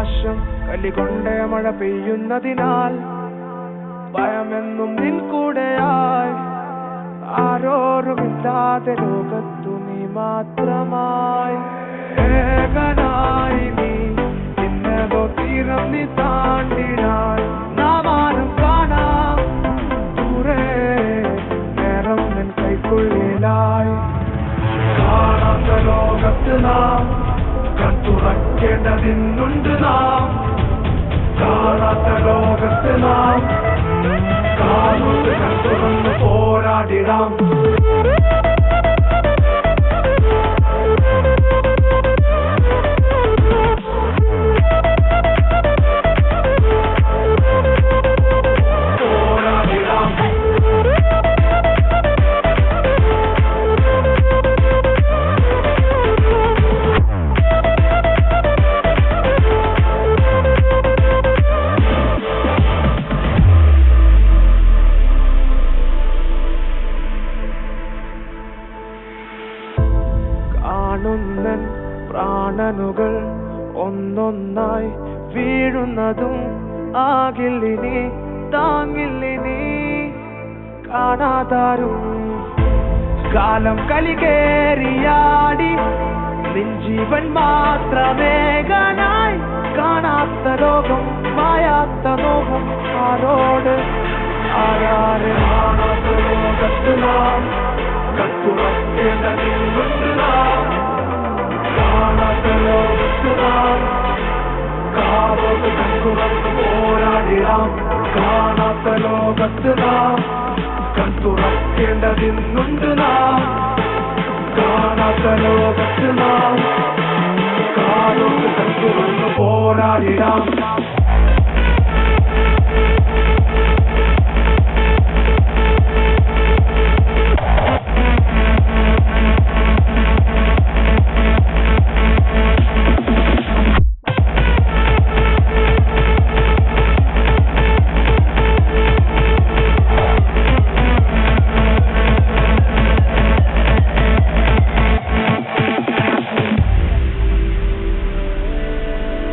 ആകാശം കലികൊണ്ടേ മഴ പെയ്യുന്നതിനാൽ ഭയമെന്നും നിൻ കൂടെയായി ആരോരുമില്ലാതെ ലോകത്തു നീ മാത്രമായി ഏകനായി നീ ഇന്നതോ തീരം നീ താണ്ടിനായി നാം ആരും കാണാം ദൂരെ നേരം നിൻ കൈക്കുള്ളിലായി കാണാത്ത ലോകത്ത് നാം കൺതുറക്കേണ്ടതിന്നുണ്ട് നാം കാണാത്ത ലോകത്ത് നാം കാലോട്ട് കൺതുറന്ന് പോരാടിടാം കാണുന്നൻ പ്രാണനുകൾ ഒന്നൊന്നായി വീഴുന്നതും ആകില്ലിനി താങ്ങില്ലിനി കാണാതാരും കാലം കലികേറിയാടി നിൻ ജീവൻ മാത്രമേകനായി കാണാത്ത ലോകം മായാത്ത ലോകം ആരോട് ആരാരെ കാണാത്ത ലോകത്ത് നാം കൺതുറക്കേണ്ടതിന്നുണ്ട് നാം കാണാത്ത ലോകത്ത് നാം കാലോട്ട് കൺതുറന്ന് പോരാടിടാം കാണാത്ത ലോകത്ത് നാം കൺതുറക്കേണ്ടതിന്നുണ്ട് നാം കാണാത്ത ലോകത്ത് നാം കാലോട്ട് കൺതുറന്ന് പോരാടിടാം